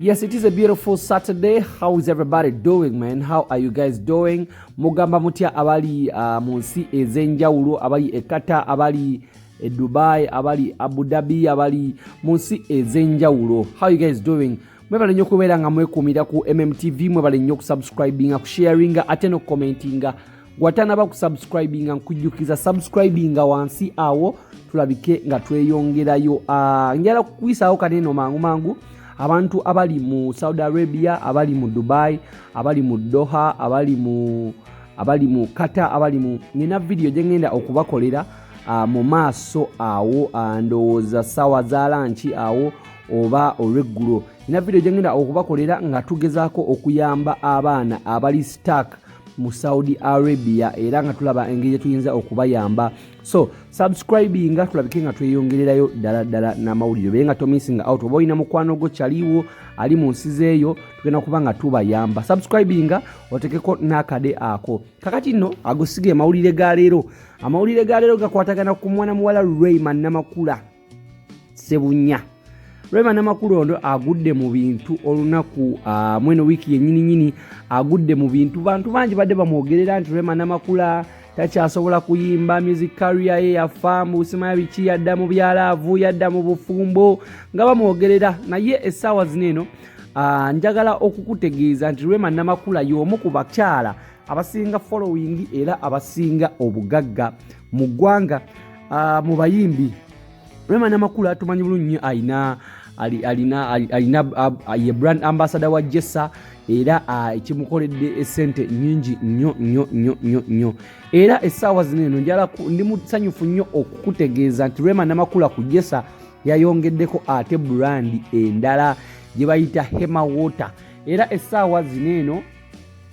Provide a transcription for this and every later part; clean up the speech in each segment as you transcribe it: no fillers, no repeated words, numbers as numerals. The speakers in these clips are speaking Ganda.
Yes, it is a beautiful Saturday. How is everybody doing, man? How are you guys doing? Mugamba mutya abali mu nsi ez'enjawulo, abali e Qatar, abali e Dubai, abali Abu Dhabi, abali mu nsi ez'enjawulo. How you guys doing? Mwebale nnyo kubeera nga mwekumira ku MMTV, mwebale nnyo kusubscribinga, kusharinga, ate no commentinga. Gwatanaba kusubscribinga, nkujjukiza subscribinga wansi awo tulabike nga tweyongerayo. Njala kuyisaawo kaneno mangu abantu abali mu Saudi Arabia, abali mu Dubai, abali mu Doha, abali mu Qatar, abali mu nina video gye ngenda okubakolera mu maaso awo ndowooza sawa za lunch awo oba olweggulo. Nina video gye ngenda okubakolera nga tugezaako okuyamba abaana abali stuck mu Saudi Arabia era nga tulaba engeri tuyinza okubayamba. So subscribinga tulabike nga tweyongererayo ddala n'amawulire benga to missing out oba oyina mukwano gwo kyaliwo ali mu nsi zeeyo tugenda kuba nga tubayamba. Subscribinga otekeko n'akade ako. Kakati nno agosige amawulire ga leero. Amawulire ga leero gakwatagana ku mwana muwala Rema Namakula Sebunya. Rema Namakula ono agudde mu bintu olunaku mweno wiki yennyini agudde mu bintu bantu bangi badde bamwogerera nti Rema Namakula takyasobola kuyimba, music career ye yafamu, simanya biki, yadda mu byalaavu, yadda mu bufumbo nga bamwogerera. Naye essaawa zineeno njagala okukutegeeza nti Rema Namakula y'omu ku bakyala abasinga following era abasinga obugagga mu ggwanga mu bayimbi. Rema Namakula tumanyi bulungi alina ye brand ambassador wa Jessa era ekimukoledde Ssente nyingi nnyo era essaawa zineeno njala ndi musanyufu nnyo okukutegeeza nti Rema Namakula ku Jessa yayongeddeko ate brand endala gye bayita Rema Water era essaawa zineeno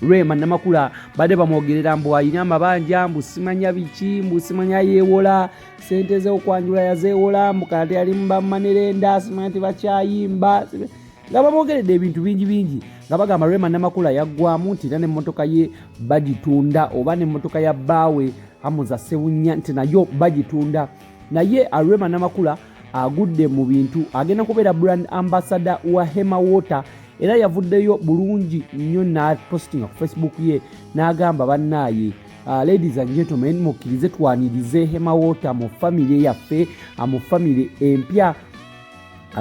Rema Namakula badde bamwogerera mbu alina amabanja, mbu simanya biki, mbu simanya yeewola, ssente ze okwanjula yazeewola, mbu kati yali mu bamanerenda, simanya tebakyayimba, nga bamwogeredde ebintu bingi nga bagamba Rema Namakula yaggwamu nti era n'emmotoka ye bagitunda oba n'emmotoka ya bbaawe Amuza Sebunya nti nayo bagitunda. Naye Rema Namakula agudde mu bintu agenda kubeera brand ambassador wa Rema Water era yavuddeyo bulungi nnyo na postinga ku Facebook ye n'agamba bannaaye ladies and gentlemen mukkirize twanirize Rema Water mu family yaffe mu family empya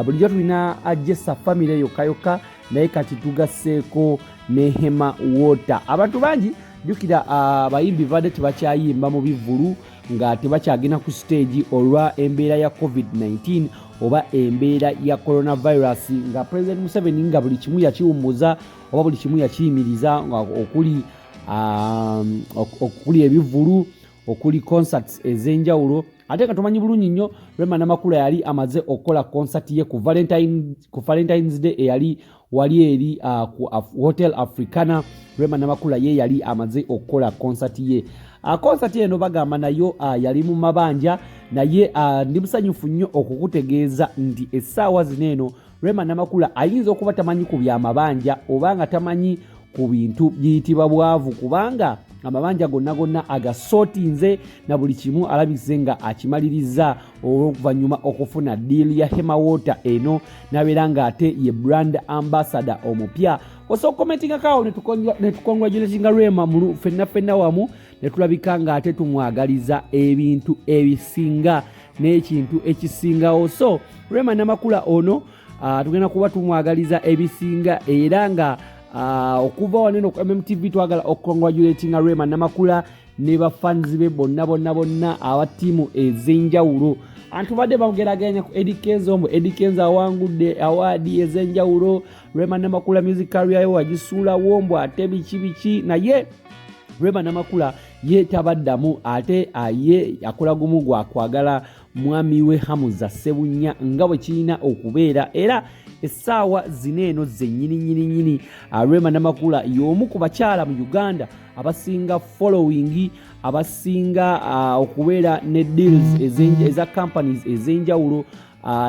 bulijjo tulina Jessa family yokka naye kati tugasseeko ne Rema Water. Abantu bangi jjukira abayimbi badde tebakyayimba mu bivulu nga tebakyagenda ku stage olwa embeera ya COVID-19 oba embeera ya coronavirus nga President Museveni nga buli kimu yakiwummuza oba buli kimu yakiyimiriza okuli ebivulu okuli concerts ez'enjawulo. Ate nga tumanyi bulungi nnyo Rema Namakula yali amaze okukola concert ye ku Valentine's Day eyali wali eri ku Hotel Africana. Rema Namakula ye yali amaze okukola concert ye. Concert eno bagamba nayo yali mu mabanja naye ndi musanyufu nnyo okukutegeeza nti essaawa zineeno Rema Namakula ayinza okuba tamanyi ku byamabanja oba nga tamanyi ku bintu biyitibwa bwavu kubanga amabanja gonna agasootinze na buli kimu alabise nga akimaliriza oluvannyuma okufuna deal ya Rema Water eno nabeera nga ate ye brand ambassador omupya. Osobola commentinga kawo ne tukongratulatinga Rema ffenna wamu ne tulabika nga ate tumwagaliza ebintu ebisinga n'ekintu ekisingawo. So Rema Namakula ono tugenda kuba tumwagaliza ebisinga era nga okuva waneno ku MMTV twagala okukongratulatinga Rema Namakula ne bafans be bonna aba ttiimu ez'enjawulo. Abantu badde bamugeraganya ku Eddie Kenzo awangudde awaadi ez'enjawulo. Rema Namakula music career ye wagisuula wombo ate biki naye Rema Namakula ye tabaddamu ate ye akola gumu gwa kwagala mwami we Amuza Sebunya nga bwe kirina okubeera era essaawa zineeno zennyini Rema Namakula y'omu ku bakyala mu Uganda abasinga following abasinga okubeera ne deals eza companies ez'enjawulo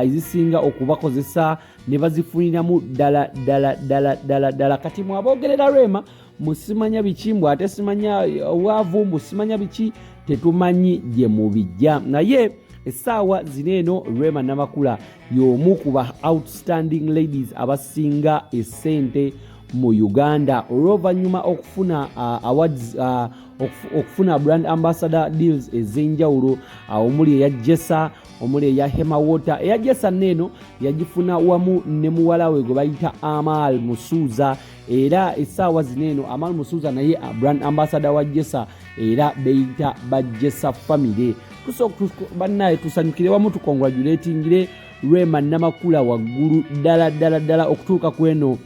ezisinga okubakozesa ne bazifuniramu ddala. Kati mwabogerera Rema musimanya biki mbw ate simanya waavu mbu simanya biki tetumanyi gye mubijja naye essaawa zineeno Rema Namakula y'omu ku ba outstanding ladies abasinga essente mu Uganda olw'oluvannyuma okufuna awards okufuna brand ambassador deals ez'enjawulo omuli eya Jessa omuli eya Hema Water eya Jessa nneeno yagifuna wamu ne muwala we gwe bayita Amal Musuuza era essaawa zineeno Amal Musuuza naye brand ambassador wa Jessa era beyita ba Jessa family bannaye tusanyukire wamu tukongratulatingire Rema Namakula waggulu ddala okutuuka ku eno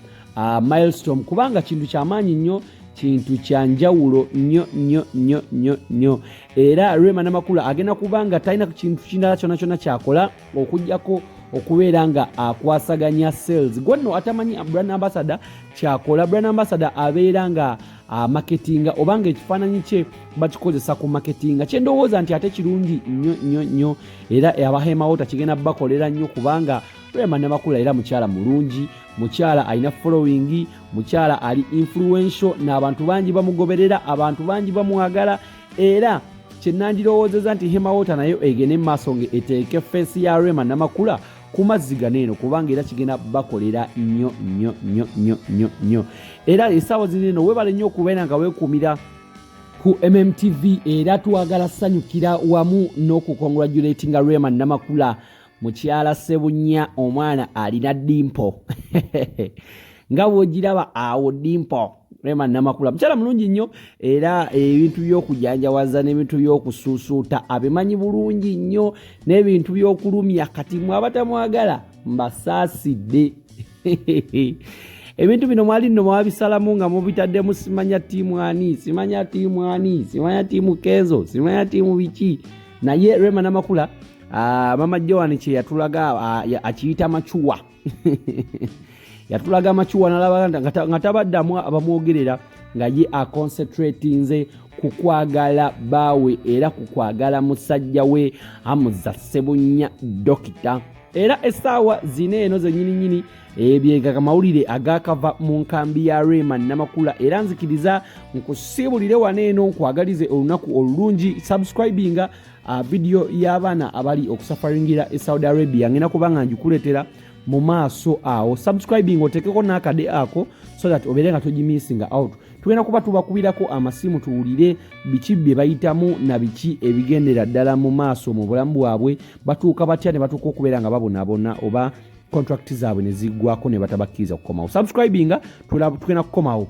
milestone kubanga kintu kyamaanyi nnyo kintu kyanjawulo nnyo era Rema Namakula agenda kubanga talina kintu kindala kyonna kyakola okujjako okubeera nga akwasaganya sales gwenno atamanyi brand ambassador kyakola brand ambassador abeera nga marketinga obanga ekifaananyi kye bakikozesa ku marketinga kyendowooza nti ate kirungi nnyo era abahema wota kigenda bakolera nnyo kubanga Rema Namakula era mukyala mulungi mukyala alina following mukyala ali influential n'abantu bangi bamugoberera abantu bangi bamwagala era kyenandirowoozeza nti Hema Water nayo egende mu maaso eteeke face ya Rema Namakula ku mazzi ganeeno kubanga era kigenda bakolera nnyo era essaawa zineeno webale nnyo okubeera nga weekuumira ku MMTV era twagala sanyukira wamu n'okukongratulatinga Rema Namakula mukyala Sebunya omwana alina dimpo nga bw'ogiraba awo dimpo Rema Namakula mukyala mulungi nnyo era ebintu by'okujanjawaza n'ebintu by'okusuusuuta abimanyi bulungi nnyo n'ebintu by'okulumya kati mwabatamwagala mbasaasidde ebintu bino mwali nno mwabisalamu nga mubitaddemu simanya ttiimu ani simanya ttiimu Kenzo simanya ttiimu biki naye Rema Namakula Mama Joan kye yatulaga akiyita machuwa yatulaga machuwa nalaba nga tabaddamu abamwogerera nga ye aconcentratinze ku kwagala baawe era ku kwagala musajja we Amuza Sebunya Dokita era essaawa zineeno zennyininyini ebyega mawulire agakava mu nkambi ya Rema Namakula era nzikiriza nkusiibulire waneeno nkwagalize olunaku olulungi subscribinga video y'abaana abali okusafaringira e Saudi Arabia ngena kubanga njikuletera mu maaso awo subscribing otekeko n'akade ako so that obeere nga togimisinga out tugenda kuba tubakubirako amasimu tuwulire biki bye bayitamu na biki ebigendera ddala mu maaso mu bulamu bwabwe batuuka batya ne batuuka okubeera nga babonaabona oba contract zaabwe ne ziggwako ne batabakkiriza kukomawo subscribinga tugenda kukomawo